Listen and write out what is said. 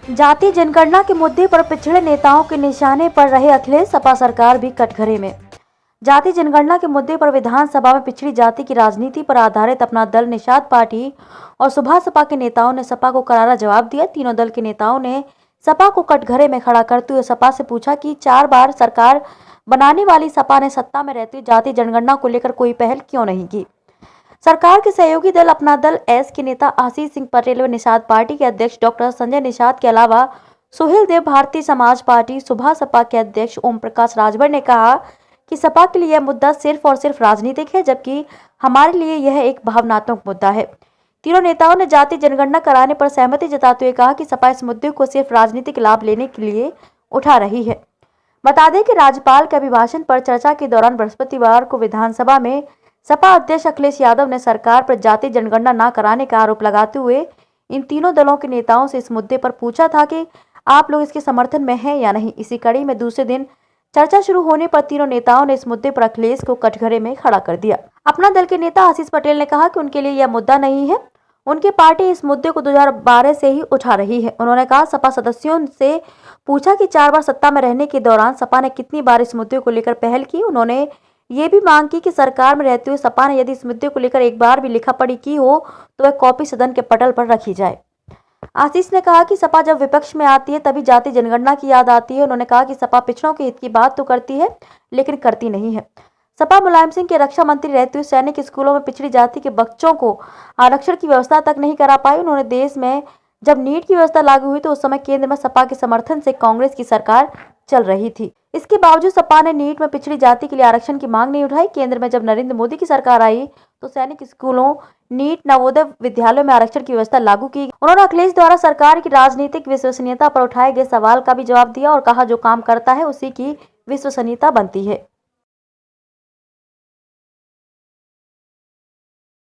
जाति जनगणना के मुद्दे पर पिछड़े नेताओं के निशाने पर रहे अखिलेश, सपा सरकार भी कटघरे में। जाति जनगणना के मुद्दे पर विधानसभा में पिछड़ी जाति की राजनीति पर आधारित अपना दल निषाद पार्टी और सुभाष सपा के नेताओं ने सपा को करारा जवाब दिया। तीनों दल के नेताओं ने सपा को कटघरे में खड़ा करते हुए सपा से पूछा कि 4 बार सरकार बनाने वाली सपा ने सत्ता में रहते हुए जाति जनगणना को लेकर कोई पहल क्यों नहीं की। सरकार के सहयोगी दल अपना दल एस के नेता आशीष सिंह पटेल व निषाद पार्टी के अध्यक्ष डॉक्टर संजय निषाद के अलावा सुहेल देव भारतीय समाज पार्टी सुभाष सपा के अध्यक्ष ओम प्रकाश राजभर ने कहा कि सपा के लिए यह मुद्दा सिर्फ और सिर्फ राजनीतिक है, जबकि हमारे लिए यह एक भावनात्मक मुद्दा है। तीनों नेताओं ने जाति जनगणना कराने पर सहमति जताते हुए कहा कि सपा इस मुद्दे को सिर्फ राजनीतिक लाभ लेने के लिए उठा रही है। बता दें कि राज्यपाल के अभिभाषण पर चर्चा के दौरान बृहस्पतिवार को विधानसभा में सपा अध्यक्ष अखिलेश यादव ने सरकार पर जाति जनगणना न कराने का आरोप लगाते हुए इन तीनों दलों के नेताओं से इस मुद्दे पर पूछा था कि आप लोग इसके समर्थन में हैं या नहीं। इसी कड़ी में दूसरे दिन चर्चा शुरू होने पर तीनों नेताओं ने इस मुद्दे पर अखिलेश को कटघरे में खड़ा कर दिया। अपना दल के नेता आशीष पटेल ने कहा कि उनके लिए यह मुद्दा नहीं है, उनकी पार्टी इस मुद्दे को 2012 से ही उठा रही है। उन्होंने कहा सपा सदस्यों से पूछा कि 4 बार सत्ता में रहने के दौरान सपा ने कितनी बार इस मुद्दे को लेकर पहल की। उन्होंने ये भी मांग की कि सरकार में रहते हुए सपा ने यदि इस मुद्दे को लेकर एक बार भी लिखा पढ़ी की हो तो वह कॉपी सदन के पटल पर रखी जाए। आशीष ने कहा कि सपा जब विपक्ष में आती है तभी जाति जनगणना की याद आती है। उन्होंने कहा कि सपा पिछड़ों के हित की बात तो करती है लेकिन करती नहीं है। सपा मुलायम सिंह के रक्षा मंत्री रहते हुए सैनिक स्कूलों में पिछड़ी जाति के बच्चों को आरक्षण की व्यवस्था तक नहीं करा पाई। उन्होंने देश में जब नीट की व्यवस्था लागू हुई तो उस समय केंद्र में सपा के समर्थन से कांग्रेस की सरकार चल रही थी। इसके बावजूद सपा ने नीट में पिछड़ी जाति के लिए आरक्षण की मांग नहीं उठाई। केंद्र में जब नरेंद्र मोदी की सरकार आई तो सैनिक स्कूलों, नीट, नवोदय विद्यालयों में आरक्षण की व्यवस्था लागू की। उन्होंने अखिलेश द्वारा सरकार की राजनीतिक विश्वसनीयता पर उठाए गए सवाल का भी जवाब दिया और कहा जो काम करता है उसी की विश्वसनीयता बनती है।